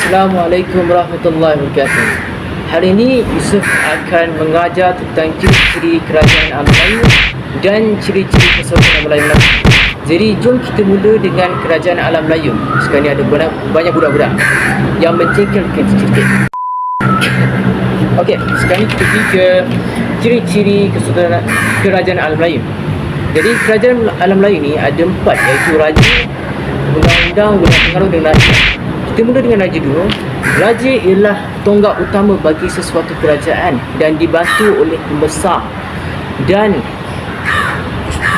Assalamualaikum warahmatullahi wabarakatuh. Hari ini Yusuf akan mengajar tentang ciri-ciri kerajaan alam Melayu dan ciri-ciri kesultanan Melayu. Jadi jom kita mula dengan kerajaan alam Melayu. Sekarang ni ada banyak budak-budak yang mencengkelkan sedikit. Okey, sekarang ni kita pergi ke ciri-ciri kesultanan kerajaan alam Melayu. Jadi kerajaan alam Melayu ni ada 4, iaitu raja, undang-undang, wilayah pengaruh dan rakyat. Kita mula dengan raja dulu. Raja ialah tonggak utama bagi sesuatu kerajaan dan dibantu oleh pembesar dan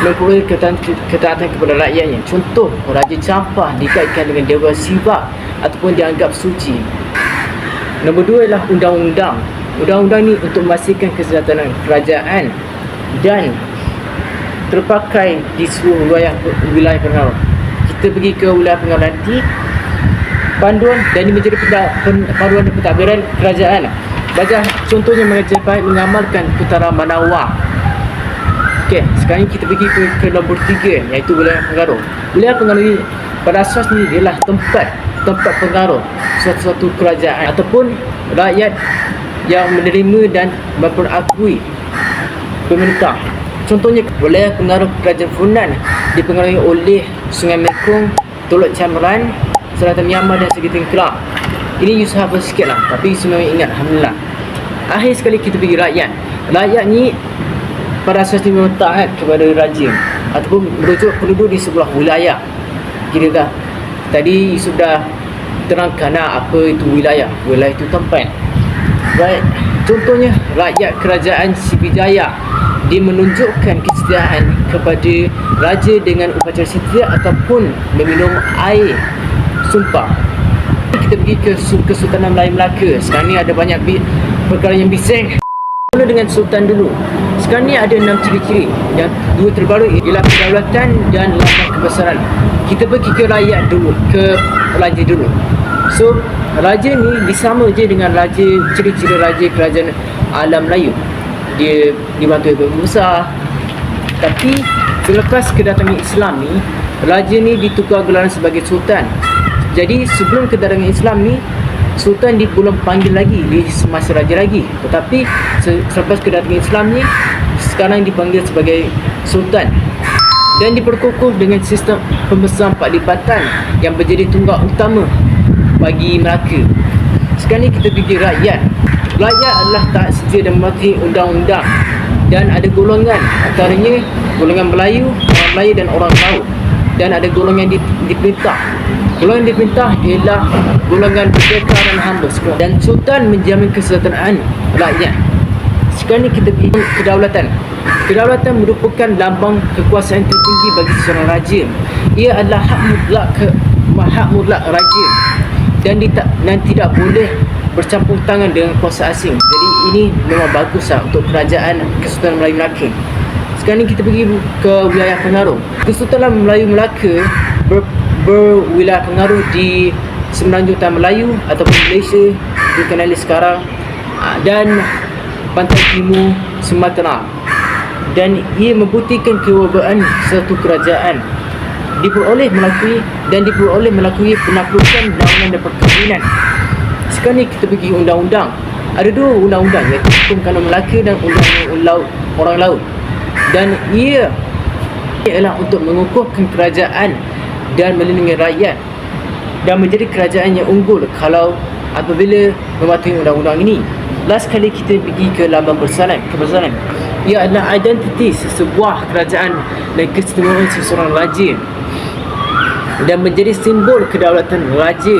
memperoleh ketaatan kepada rakyatnya. Contoh, Raja Champah dikaitkan dengan Dewa Siva ataupun dianggap suci. Nombor 2 ialah undang-undang. Undang-undang ni untuk memastikan kesejahteraan kerajaan dan terpakai di seluruh wilayah pengaruh. Kita pergi ke wilayah pengaruh nanti, panduan dan ini menjadi panduan dan pentadbiran kerajaan. Bajah contohnya Majapahit mengamalkan Putera Manawa. Okey, sekarang kita pergi ke nombor 3, iaitu wilayah pengaruh. Wilayah pengaruh ini pada asasnya ialah tempat pengaruh suatu kerajaan ataupun rakyat yang menerima dan memperakui pemerintah. Contohnya wilayah pengaruh kerajaan Funan dipengaruhi oleh Sungai Mekong, Teluk Cameron, Selatan Myanmar dan Segi Tenggelam. Ini Yusuf hafal sikit lah, tapi semua ingat, alhamdulillah. Akhir sekali kita pergi rakyat. Rakyat ni pada asasnya memang taat kepada raja ataupun merujuk penduduk di sebuah wilayah. Kira dah tadi sudah terangkan apa itu wilayah. Wilayah itu tempat. Baik, contohnya rakyat kerajaan Sriwijaya, dia menunjukkan kesetiaan kepada raja dengan upacara setia ataupun meminum air sumpah. Kita pergi ke Kesultanan Melayu Melaka. Sekarang ni ada banyak perkara yang bising. Mula dengan sultan dulu. Sekarang ni ada 6 ciri-ciri. Yang 2 terbaru ialah kedaulatan dan lambang kebesaran. Kita pergi ke rakyat dulu, ke raja dulu. So, raja ni disama je dengan ciri-ciri raja kerajaan alam Melayu. Dia dibantu oleh pembesar. Tapi selepas kedatangan Islam ni, raja ni ditukar gelaran sebagai sultan. Jadi sebelum kedatangan Islam ni, sultan dia belum panggil lagi, dia masih raja lagi. Tetapi selepas kedatangan Islam ni, sekarang dipanggil sebagai sultan. Dan diperkukuh dengan sistem pembesar 4 lipatan yang menjadi tunggak utama bagi Melaka. Sekarang ni kita pergi rakyat. Rakyat adalah taat setia dan mematuhi undang-undang. Dan ada golongan, antaranya golongan Melayu, orang Melayu dan orang laut. Dan ada golongan diperintah. Golongan diperintah ialah golongan merdeka dan hamba. Dan sultan menjamin kesejahteraan rakyat. Sekarang ni kita pergi kedaulatan. Kedaulatan merupakan lambang kekuasaan tertinggi bagi seorang raja. Ia adalah hak mutlak raja dan tidak boleh bercampur tangan dengan kuasa asing. Jadi ini memang baguslah untuk kerajaan Kesultanan Melayu Melaka. Sekarang ni kita pergi ke wilayah pengaruh. Kesultanan Melayu Melaka berwilayah pengaruh di Semenanjung Utara Melayu ataupun Malaysia dikenali sekarang, dan pantai timur Sumatera. Dan ia membuktikan kewibawaan satu kerajaan diperoleh melalui penaklukan, bangunan dan perkahwinan. Sekarang ni kita pergi undang-undang. Ada 2 undang-undang, iaitu Hukum Kanun Melaka dan Undang-Undang Orang Laut. Dan ia ialah untuk mengukuhkan kerajaan dan melindungi rakyat dan menjadi kerajaan yang unggul kalau apabila mematuhi undang-undang ini. Last kali kita pergi ke lambang kebesaran. Ia adalah identiti sebuah kerajaan dan keistimewaan seseorang raja dan menjadi simbol kedaulatan raja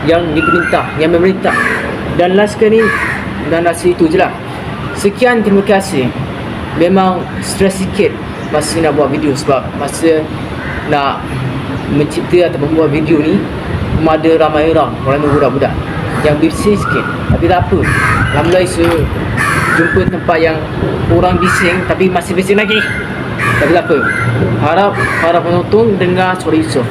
yang memerintah. Dan last kali dan rasa itu je lah. Sekian, terima kasih. Memang stres sikit masa nak buat video sebab masa nak mencipta atau membuat video ni ada ramai orang budak-budak yang bising sikit. Tapi tak apa, alhamdulillah saya jumpa tempat yang orang bising tapi masih bising lagi. Tapi tak apa, harap para penonton dengar suara Yusuf.